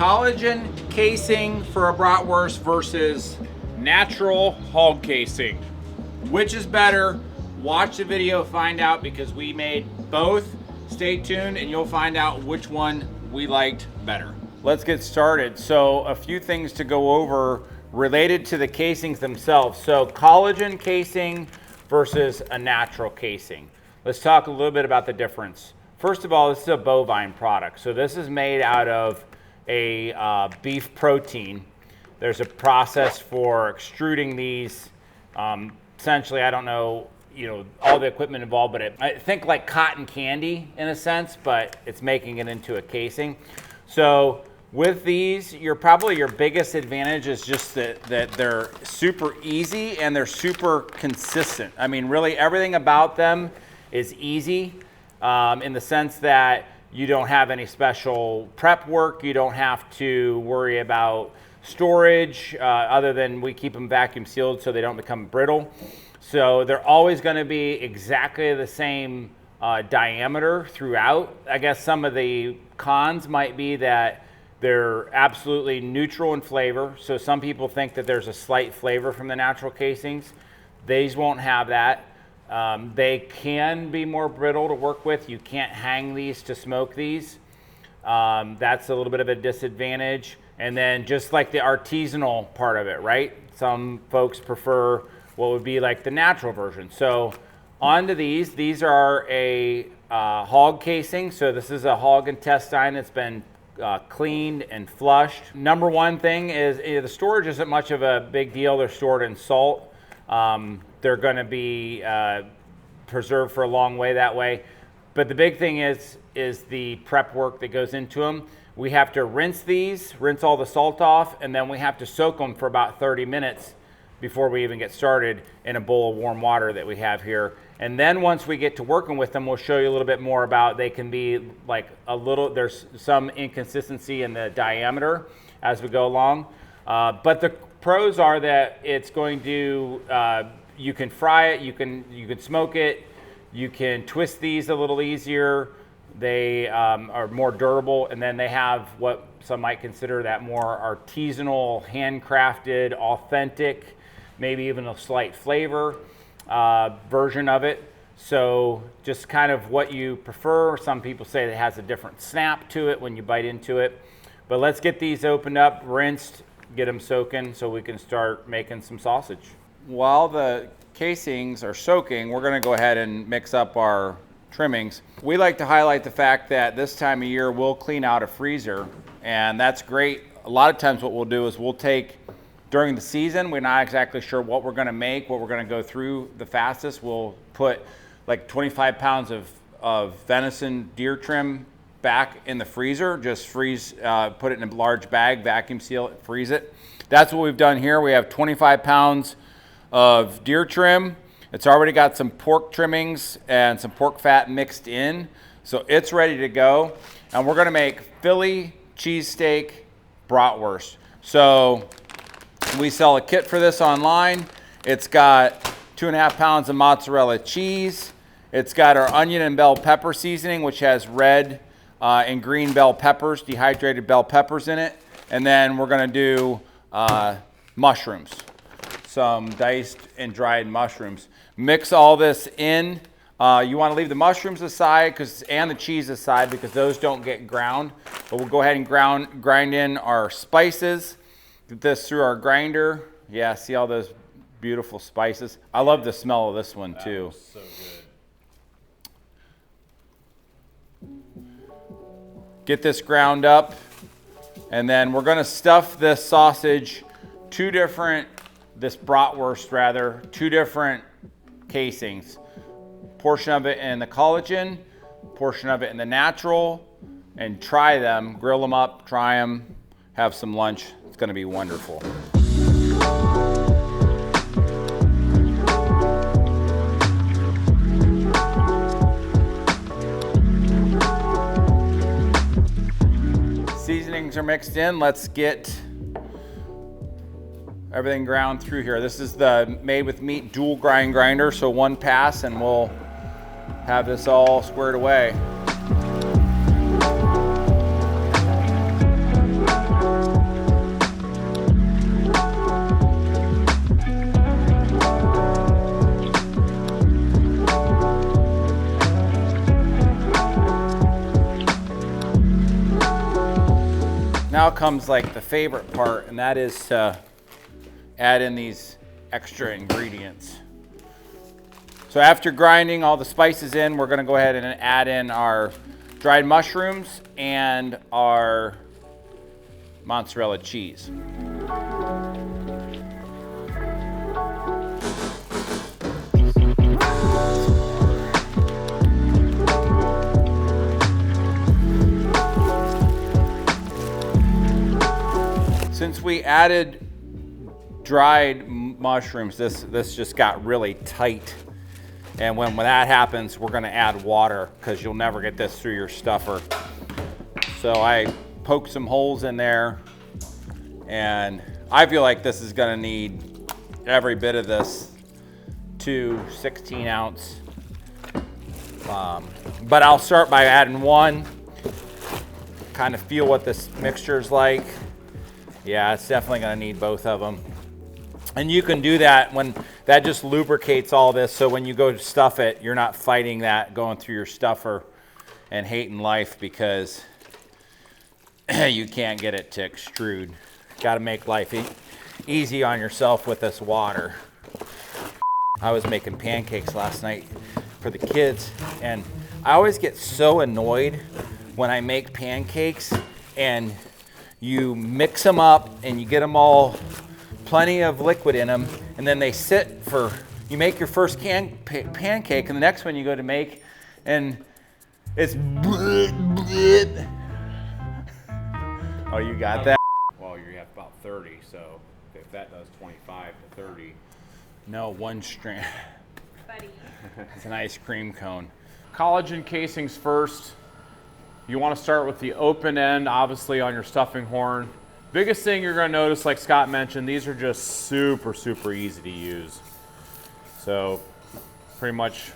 collagen casing for a bratwurst versus natural hog casing. Which is better? Watch the video, find out, because we made both. Stay tuned and you'll find out which one we liked better. Let's get started. So a few things to go over related to the casings themselves. So collagen casing versus a natural casing. Let's talk a little bit about the difference. First of all, this is a bovine product. So this is made out of a beef protein. There's a process for extruding these. Essentially, I don't know, all the equipment involved, but I think like cotton candy in a sense, but it's making it into a casing. So with these, your biggest advantage is just that they're super easy and they're super consistent. I mean, really everything about them is easy in the sense that you don't have any special prep work. You don't have to worry about storage other than we keep them vacuum sealed so they don't become brittle. So they're always going to be exactly the same diameter throughout. I guess some of the cons might be that they're absolutely neutral in flavor. So some people think that there's a slight flavor from the natural casings. These won't have that. They can be more brittle to work with. You can't hang these to smoke these. That's a little bit of a disadvantage. And then just like the artisanal part of it, right? Some folks prefer what would be like the natural version. So onto these. These are a hog casing. So this is a hog intestine that's been cleaned and flushed. Number one thing is the storage isn't much of a big deal. They're stored in salt. They're going to be preserved for a long way that way. But the big thing is the prep work that goes into them. We have to rinse all the salt off, and then we have to soak them for about 30 minutes before we even get started in a bowl of warm water that we have here. And then once we get to working with them, we'll show you a little bit more about, they can be like there's some inconsistency in the diameter as we go along. But the pros are that it's going to, you can fry it, you can smoke it, you can twist these a little easier. They are more durable, and then they have what some might consider that more artisanal, handcrafted, authentic, maybe even a slight flavor version of it. So just kind of what you prefer. Some people say it has a different snap to it when you bite into it. But let's get these opened up, rinsed, get them soaking so we can start making some sausage. While the casings are soaking, we're going to go ahead and mix up our trimmings. We like to highlight the fact that this time of year we'll clean out a freezer, and that's great. A lot of times what we'll do is we'll take, during the season, we're not exactly sure what we're going to make, what we're going to go through the fastest. We'll put like 25 pounds of venison deer trim back in the freezer, just freeze, put it in a large bag, vacuum seal it, freeze it. That's what we've done here. We have 25 pounds of deer trim. It's already got some pork trimmings and some pork fat mixed in, so it's ready to go. And we're gonna make Philly cheesesteak bratwurst. So we sell a kit for this online. It's got 2.5 pounds of mozzarella cheese. It's got our onion and bell pepper seasoning, which has red and green bell peppers, dehydrated bell peppers in it. And then we're gonna do mushrooms, some diced and dried mushrooms. Mix all this in. You want to leave the mushrooms aside and the cheese aside because those don't get ground. But we'll go ahead and grind in our spices. Get this through our grinder. Yeah, see all those beautiful spices. I love the smell of this one too. So good. Get this ground up, and then we're going to stuff this sausage, two different casings. Portion of it in the collagen, portion of it in the natural, and try them, grill them up, try them, have some lunch. It's going to be wonderful. Seasonings are mixed in. Let's get everything ground through here. This is the made with meat dual grinder, so one pass and we'll have this all squared away. Now comes like the favorite part, and that is to add in these extra ingredients. So after grinding all the spices in, we're gonna go ahead and add in our dried mushrooms and our mozzarella cheese. Since we added dried mushrooms, this just got really tight. And when that happens, we're gonna add water because you'll never get this through your stuffer. So I poked some holes in there, and I feel like this is gonna need every bit of this 2 16-ounce. But I'll start by adding one, kind of feel what this mixture is like. Yeah, it's definitely gonna need both of them. And you can do that when that just lubricates all this, so when you go to stuff it, you're not fighting that going through your stuffer and hating life because you can't get it to extrude. Got to make life easy on yourself with this water. I was making pancakes last night for the kids, and I always get so annoyed when I make pancakes and you mix them up and you get them all plenty of liquid in them, and then they sit for, you make your first pancake, and the next one you go to make, and it's oh, you got that? Well, you have about 30, so if that does 25 to 30. No, one strand. Buddy. It's an ice cream cone. Collagen casings first. You want to start with the open end, obviously, on your stuffing horn. Biggest thing you're going to notice, like Scott mentioned, these are just super, super easy to use. So pretty much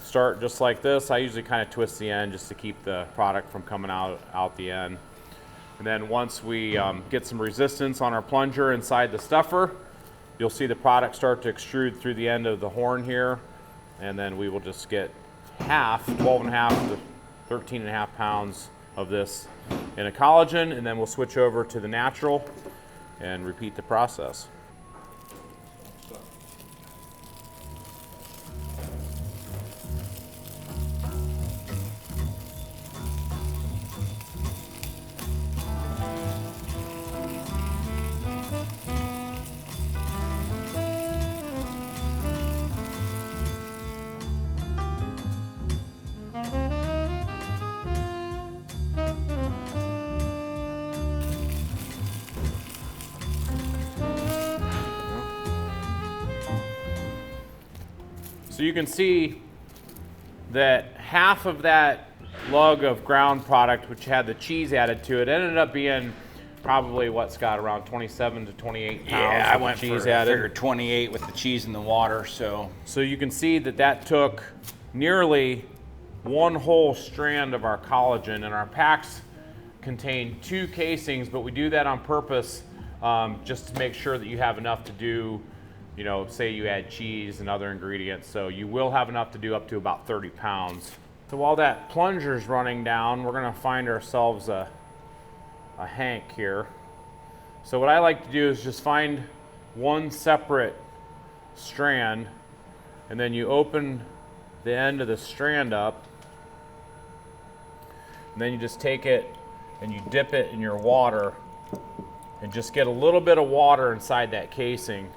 start just like this. I usually kind of twist the end just to keep the product from coming out the end. And then once we get some resistance on our plunger inside the stuffer, you'll see the product start to extrude through the end of the horn here. And then we will just get 12.5 to 13.5 pounds of this in a collagen, and then we'll switch over to the natural and repeat the process. So you can see that half of that lug of ground product, which had the cheese added to it, ended up being probably, what, Scott, around 27 to 28 pounds. Yeah, I went cheese for added. I figured 28 with the cheese and the water. So you can see that that took nearly one whole strand of our collagen, and our packs contain 2 casings, but we do that on purpose just to make sure that you have enough to do, you know, say you add cheese and other ingredients, so you will have enough to do up to about 30 pounds. So while that plunger's running down, we're gonna find ourselves a hank here. So what I like to do is just find one separate strand, and then you open the end of the strand up, and then you just take it and you dip it in your water and just get a little bit of water inside that casing.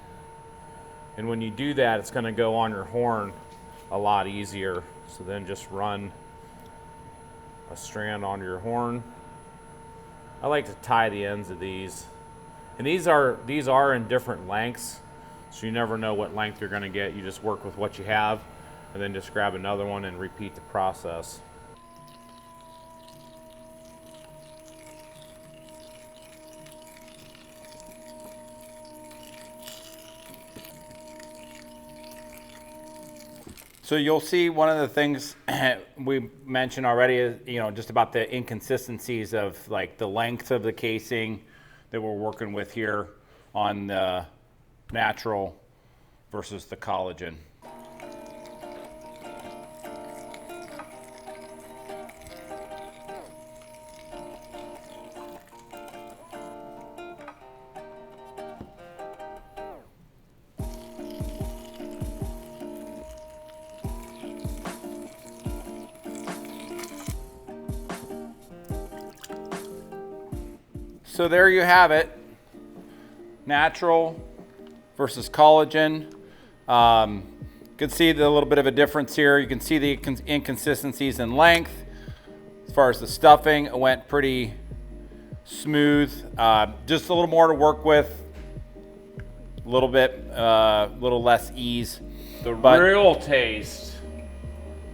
And when you do that, it's going to go on your horn a lot easier. So then just run a strand onto your horn. I like to tie the ends of these. And these are in different lengths, so you never know what length you're going to get. You just work with what you have, and then just grab another one and repeat the process. So you'll see one of the things we mentioned already is, you know, just about the inconsistencies of like the length of the casing that we're working with here on the natural versus the collagen. So there you have it. Natural versus collagen. You can see the little bit of a difference here. You can see the inconsistencies in length. As far as the stuffing, it went pretty smooth. Just a little more to work with. A little less ease. The real taste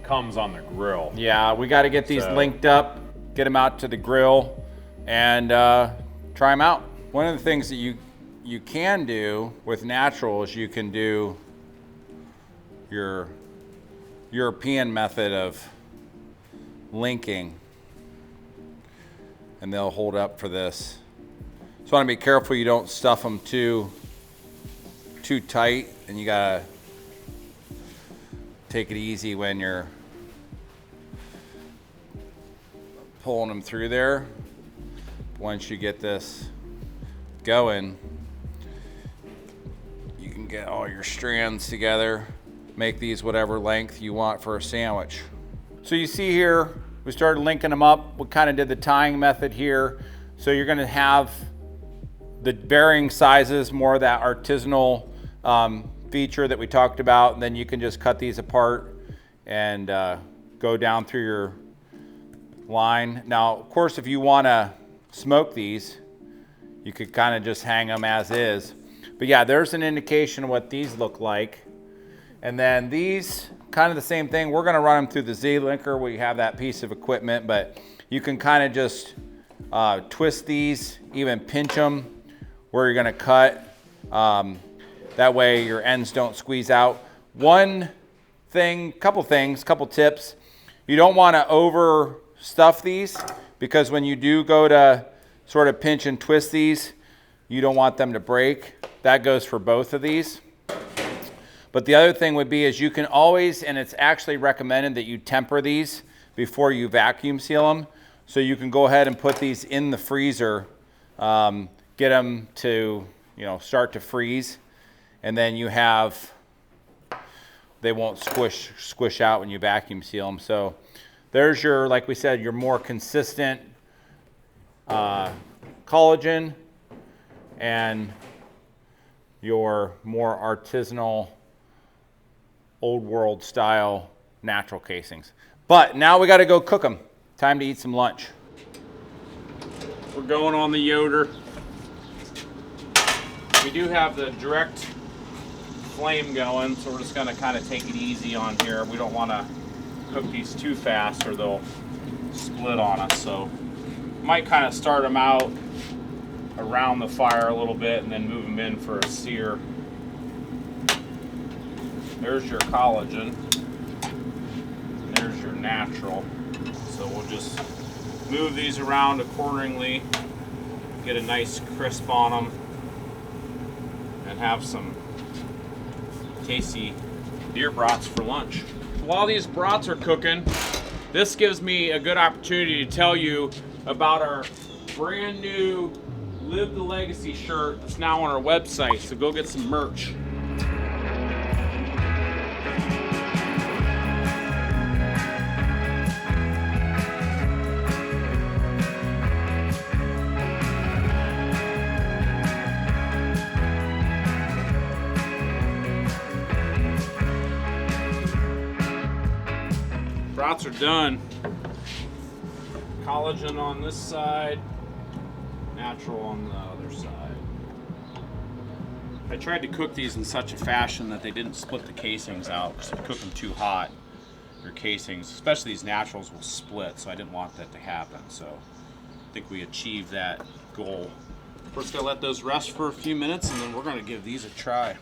comes on the grill. Yeah, we got to get these linked up, get them out to the grill, and try them out. One of the things that you can do with natural is you can do your European method of linking, and they'll hold up for this. So want to be careful you don't stuff them too tight, and you gotta take it easy when you're pulling them through there. Once you get this going, you can get all your strands together, make these whatever length you want for a sandwich. So you see here, we started linking them up. We kind of did the tying method here. So you're gonna have the varying sizes, more of that artisanal feature that we talked about, and then you can just cut these apart and go down through your line. Now, of course, if you want to smoke these, you could kind of just hang them as is. But yeah, there's an indication of what these look like. And then these, kind of the same thing. We're going to run them through the Z-Linker. We have that piece of equipment, but you can kind of just twist these, even pinch them where you're going to cut. That way your ends don't squeeze out. Couple tips. You don't want to over stuff these, because when you do go to sort of pinch and twist these, you don't want them to break. That goes for both of these. But the other thing would be is you can always, and it's actually recommended that you temper these before you vacuum seal them. So you can go ahead and put these in the freezer, get them to, start to freeze. And then they won't squish out when you vacuum seal them. So there's your, like we said, your more consistent collagen and your more artisanal, old world style natural casings. But now we got to go cook them. Time to eat some lunch. We're going on the Yoder. We do have the direct flame going, so we're just going to kind of take it easy on here. We don't want to cook these too fast or they'll split on us. So might kind of start them out around the fire a little bit and then move them in for a sear. There's your collagen. There's your natural. So we'll just move these around accordingly, get a nice crisp on them, and have some tasty deer brats for lunch. While these brats are cooking, this gives me a good opportunity to tell you about our brand new Live the Legacy shirt that's now on our website, so go get some merch. Brats are done. Collagen on this side, natural on the other side. I tried to cook these in such a fashion that they didn't split the casings out, because if you cook them too hot, your casings, especially these naturals, will split, so I didn't want that to happen. So I think we achieved that goal. We're just gonna let those rest for a few minutes, and then we're gonna give these a try.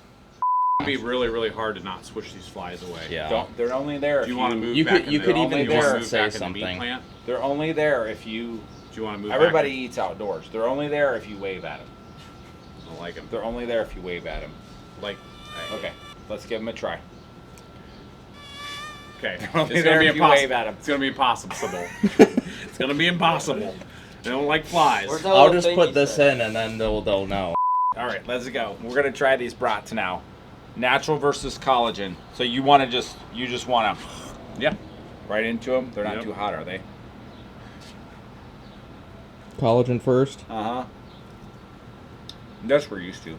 It'd be really, really hard to not squish these flies away. Yeah. They're only there. Do you want to move back? You could even there. say something. They're only there if you. Do you want to move? Everybody back eats outdoors. They're only there if you wave at them. I like them. They're only there if you wave at them. Like. Okay, let's give them a try. Okay. It's gonna be impossible. Wave at them. It's gonna be impossible. It's gonna be impossible. They don't like flies. I'll just put this in and then they'll know. All right, let's go. We're gonna try these brats now. Natural versus collagen. So you want to just want to, yeah, right into them. They're not too hot, are they? Collagen first. Uh huh. That's what we're used to.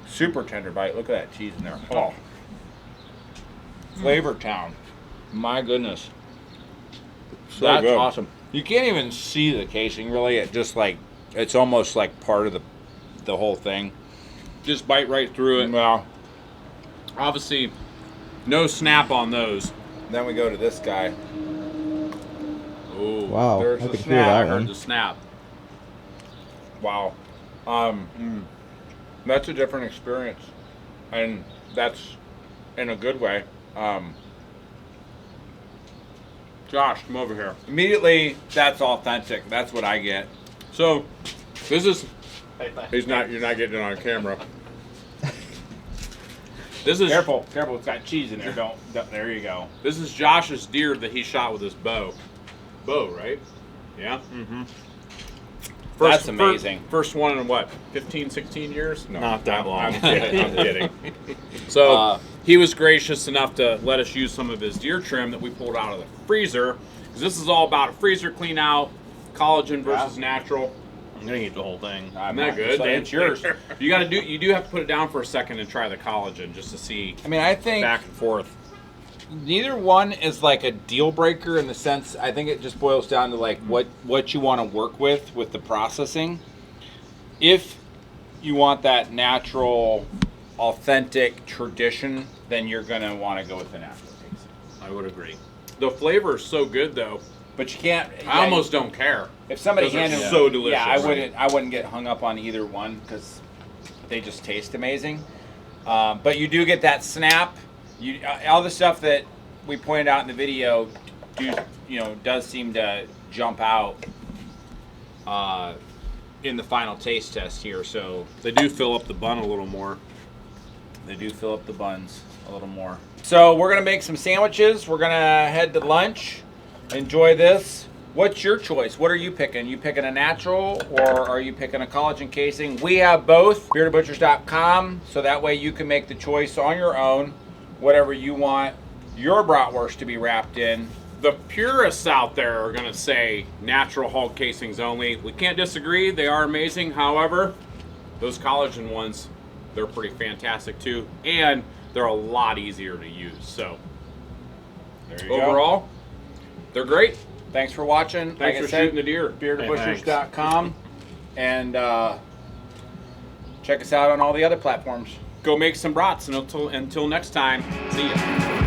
Super tender bite. Look at that cheese in there. Oh. Flavor Town. My goodness. So That's good. awesome. You can't even see the casing really. It just like, it's almost like part of the whole thing. Just bite right through it. Well, Obviously, no snap on those. then we go to this guy. Oh, Wow, There's I a could hear snap. that there's one. a snap. Wow. That's a different experience. And that's in a good way. Josh, come over here. Immediately, that's authentic. That's what I get. So, this is. You're not getting it on camera. This is Careful, it's got cheese in there. Don't there you go. This is Josh's deer that he shot with his bow. Bow, right? Yeah. Mm-hmm. That's amazing. First one in what? 15, 16 years? No, Not that long. I'm kidding. So he was gracious enough to let us use some of his deer trim that we pulled out of the freezer. Because this is all about freezer clean out, collagen versus natural. I'm gonna eat the whole thing. Isn't that good? It's yours. You do have to put it down for a second and try the collagen just to see I mean, I think back and forth. neither one is like a deal breaker in the sense. I think it just boils down to like what you want to work with the processing. If you want that natural, authentic tradition, then you're gonna want to go with the natural taste. I would agree. The flavor is so good though. But you can't. I almost don't care. If somebody Those are handed so delicious. yeah, I wouldn't get hung up on either one because they just taste amazing. But you do get that snap. All the stuff that we pointed out in the video, does seem to jump out in the final taste test here. So They do fill up the bun a little more. they do fill up the buns a little more. So we're gonna make some sandwiches. We're gonna head to lunch. Enjoy this. What's your choice? What are you picking? You picking a natural or are you picking a collagen casing? We have both. BeardedButchers.com, so that way you can make the choice on your own, whatever you want your bratwurst to be wrapped in. The purists out there are going to say natural hog casings only. We can't disagree. They are amazing. However, those collagen ones, they're pretty fantastic too. And they're a lot easier to use. So There you go. overall, they're great. Thanks for watching. Thanks for shooting the deer. BeardedButchers.com. And check us out on all the other platforms. Go make some brats. And until next time, see ya.